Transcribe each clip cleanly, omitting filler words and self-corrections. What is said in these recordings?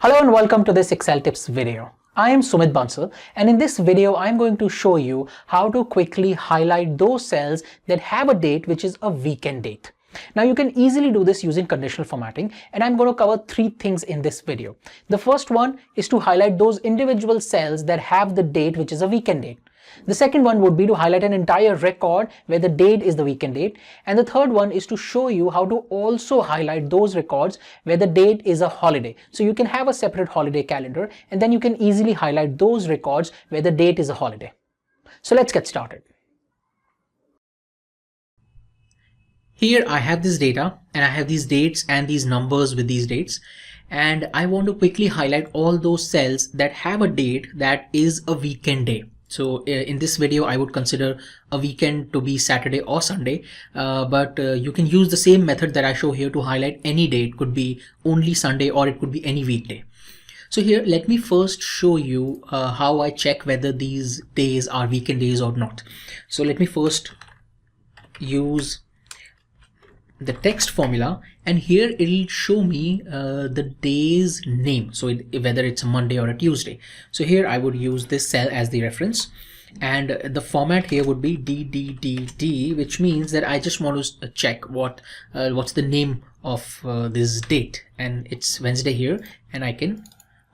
Hello and welcome to this Excel tips video. I am Sumit Bansal, and in this video I am going to show you how to quickly highlight those cells that have a date which is a weekend date. Now you can easily do this using conditional formatting, and I'm going to cover three things in this video. The first one is to highlight those individual cells that have the date which is a weekend date. The second one would be to highlight an entire record where the date is the weekend date. And the third one is to show you how to also highlight those records where the date is a holiday. So you can have a separate holiday calendar, and then you can easily highlight those records where the date is a holiday. So let's get started. Here I have this data and I have these dates and these numbers with these dates. And I want to quickly highlight all those cells that have a date that is a weekend day. So in this video, I would consider a weekend to be Saturday or Sunday, but you can use the same method that I show here to highlight any date. It could be only Sunday or it could be any weekday. So here, let me first show you how I check whether these days are weekend days or not. So let me first use the text formula, and here it'll show me the day's name, so whether it's a Monday or a Tuesday. So here I would use this cell as the reference, and the format here would be DDDD, which means that I just want to check what's the name of this date, and it's Wednesday here, and I can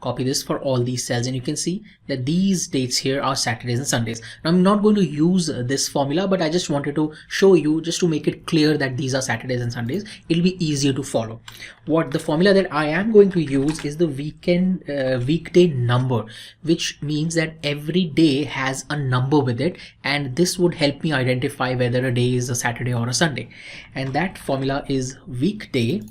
copy this for all these cells, and you can see that these dates here are Saturdays and Sundays. Now I'm not going to use this formula, but I just wanted to show you, just to make it clear that these are Saturdays and Sundays. It'll be easier to follow. What the formula that I am going to use is the weekday number, which means that every day has a number with it, and this would help me identify whether a day is a Saturday or a Sunday. And that formula is weekday.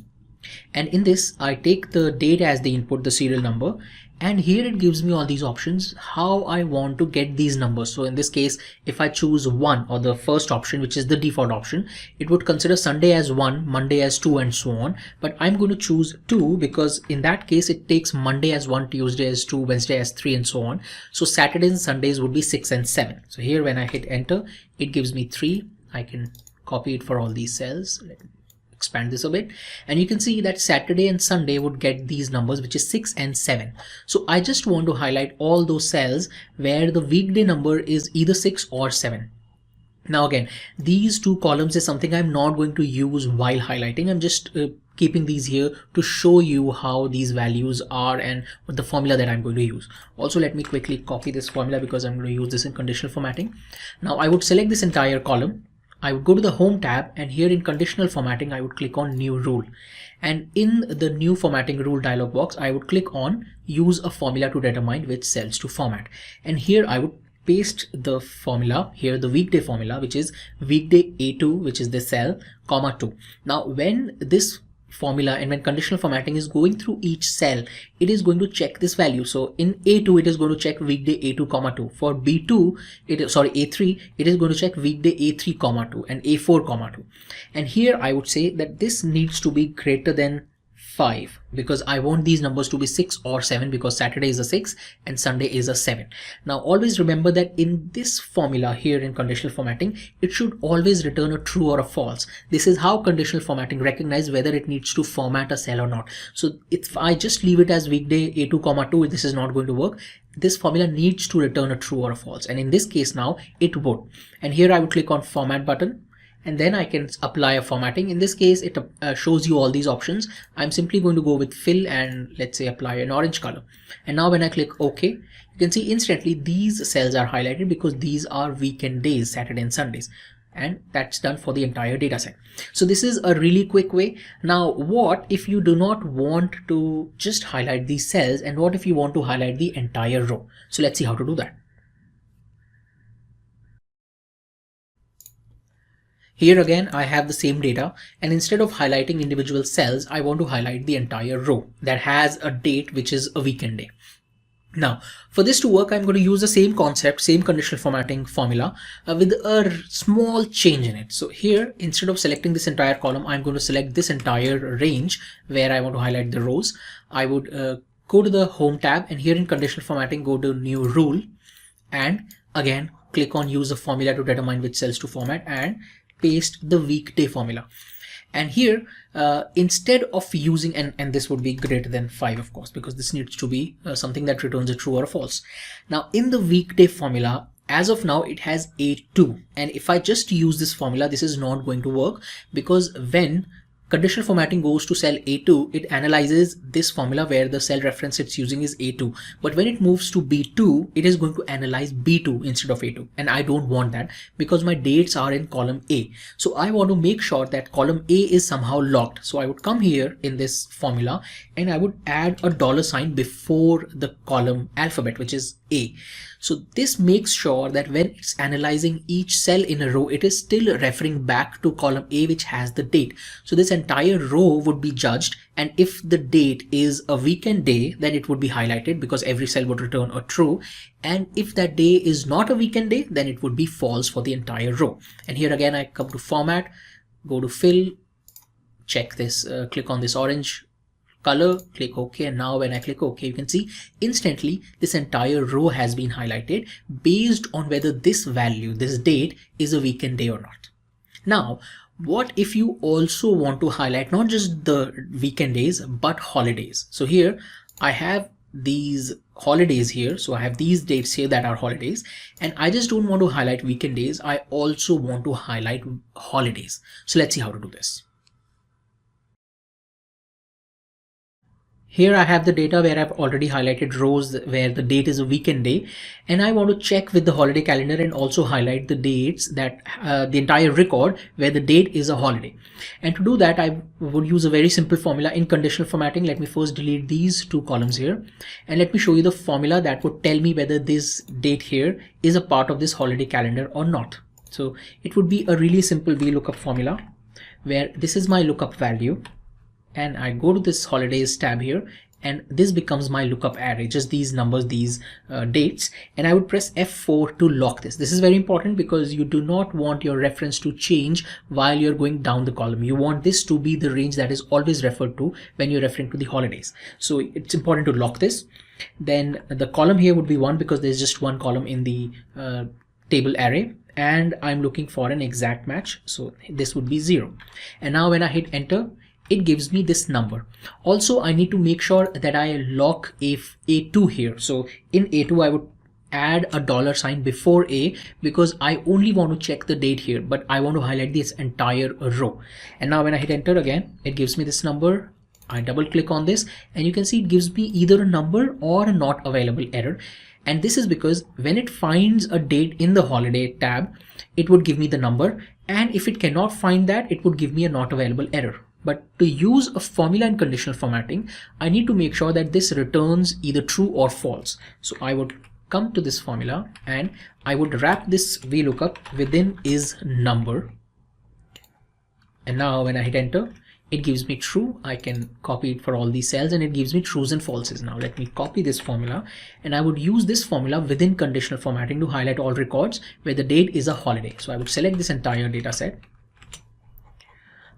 And in this, I take the date as the input, the serial number, and here it gives me all these options how I want to get these numbers. So in this case, if I choose 1, or the first option, which is the default option, it would consider Sunday as 1, Monday as 2, and so on. But I'm going to choose 2 because in that case it takes Monday as 1, Tuesday as 2, Wednesday as 3, and so on. So Saturdays and Sundays would be 6 and 7. So here when I hit enter, it gives me 3. I can copy it for all these cells. Let me expand this a bit, and you can see that Saturday and Sunday would get these numbers, which is 6 and 7. So I just want to highlight all those cells where the weekday number is either 6 or 7. Now again, these two columns is something I'm not going to use while highlighting. I'm just keeping these here to show you how these values are and what the formula that I'm going to use. Also, let me quickly copy this formula because I'm going to use this in conditional formatting. Now I would select this entire column. I would go to the Home tab, and here in Conditional Formatting, I would click on New Rule. And in the New Formatting Rule dialog box, I would click on Use a Formula to determine which cells to format. And here I would paste the formula, here the weekday formula, which is weekday A2, which is the cell, comma 2. Now when this formula and when conditional formatting is going through each cell, it is going to check this value. So in A2 it is going to check weekday A2 comma 2. For B2 A3 it is going to check weekday A3 comma 2 and A4 comma 2. And here I would say that this needs to be greater than 5 because I want these numbers to be 6 or 7 because Saturday is a 6 and Sunday is a 7. Now always remember that in this formula here in conditional formatting, it should always return a true or a false. This is how conditional formatting recognizes whether it needs to format a cell or not. So if I just leave it as weekday A2 comma 2, this is not going to work. This formula needs to return a true or a false, and in this case now it would. And here I would click on Format button, and then I can apply a formatting. In this case, it shows you all these options. I'm simply going to go with fill and let's say apply an orange color. And now when I click OK, you can see instantly these cells are highlighted because these are weekend days, Saturday and Sundays. And that's done for the entire data set. So this is a really quick way. Now, what if you do not want to just highlight these cells, and what if you want to highlight the entire row? So let's see how to do that. Here again, I have the same data, and instead of highlighting individual cells, I want to highlight the entire row that has a date which is a weekend day. Now, for this to work, I'm going to use the same concept, same conditional formatting formula with a small change in it. So here, instead of selecting this entire column, I'm going to select this entire range where I want to highlight the rows. I would go to the Home tab, and here in conditional formatting, go to New Rule, and again, click on Use a Formula to determine which cells to format, and paste the weekday formula. And here, instead of using, and this would be greater than 5, of course, because this needs to be something that returns a true or a false. Now in the weekday formula, as of now, it has A2. And if I just use this formula, this is not going to work, because when conditional formatting goes to cell A2, it analyzes this formula where the cell reference it's using is A2. But when it moves to B2, it is going to analyze B2 instead of A2. And I don't want that, because my dates are in column A. So I want to make sure that column A is somehow locked. So I would come here in this formula and I would add a $ before the column alphabet, which is A. So this makes sure that when it's analyzing each cell in a row, it is still referring back to column A, which has the date. So this entire row would be judged, and if the date is a weekend day, then it would be highlighted because every cell would return a true. And if that day is not a weekend day, then it would be false for the entire row. And here again, I come to format, go to fill, check this, click on this orange color, click OK, and now when I click OK, you can see instantly this entire row has been highlighted based on whether this value, this date, is a weekend day or not. Now, what if you also want to highlight not just the weekend days but holidays? So here I have these holidays here, so I have these dates here that are holidays, and I just don't want to highlight weekend days, I also want to highlight holidays. So let's see how to do this. Here I have the data where I've already highlighted rows where the date is a weekend day, and I want to check with the holiday calendar and also highlight the dates that the entire record where the date is a holiday. And to do that, I would use a very simple formula in conditional formatting. Let me first delete these two columns here, and let me show you the formula that would tell me whether this date here is a part of this holiday calendar or not. So it would be a really simple VLOOKUP formula where this is my lookup value, and I go to this holidays tab here, and this becomes my lookup array, just these numbers, these dates, and I would press F4 to lock this. This is very important because you do not want your reference to change while you're going down the column. You want this to be the range that is always referred to when you're referring to the holidays. So it's important to lock this. Then the column here would be 1 because there's just one column in the table array, and I'm looking for an exact match, so this would be 0. And now when I hit enter, it gives me this number. Also, I need to make sure that I lock A2 here. So in A2, I would add a $ before A because I only want to check the date here, but I want to highlight this entire row. And now when I hit enter again, it gives me this number. I double click on this, and you can see it gives me either a number or a not available error. And this is because when it finds a date in the holiday tab, it would give me the number. And if it cannot find that, it would give me a not available error. But to use a formula in conditional formatting, I need to make sure that this returns either true or false. So I would come to this formula and I would wrap this VLOOKUP within is number. And now when I hit enter, it gives me true. I can copy it for all these cells and it gives me trues and falses. Now let me copy this formula, and I would use this formula within conditional formatting to highlight all records where the date is a holiday. So I would select this entire data set.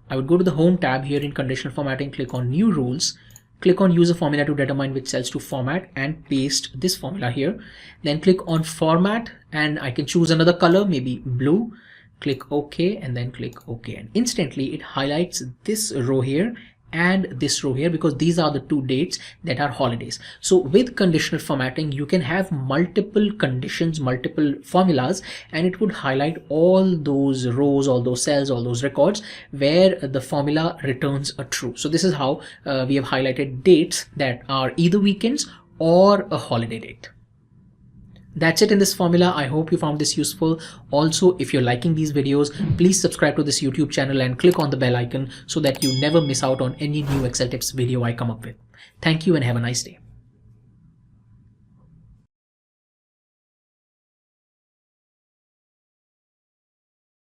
I would go to the home tab here in conditional formatting, click on new rules, click on use a formula to determine which cells to format, and paste this formula here. Then click on format, and I can choose another color, maybe blue. Click OK, and then click OK, and instantly it highlights this row here and this row here because these are the two dates that are holidays. So with conditional formatting, you can have multiple conditions, multiple formulas, and it would highlight all those rows, all those cells, all those records where the formula returns a true. So this is how we have highlighted dates that are either weekends or a holiday date. That's it in this formula. I hope you found this useful. Also, if you're liking these videos, please subscribe to this YouTube channel and click on the bell icon so that you never miss out on any new Excel tips video I come up with. Thank you and have a nice day.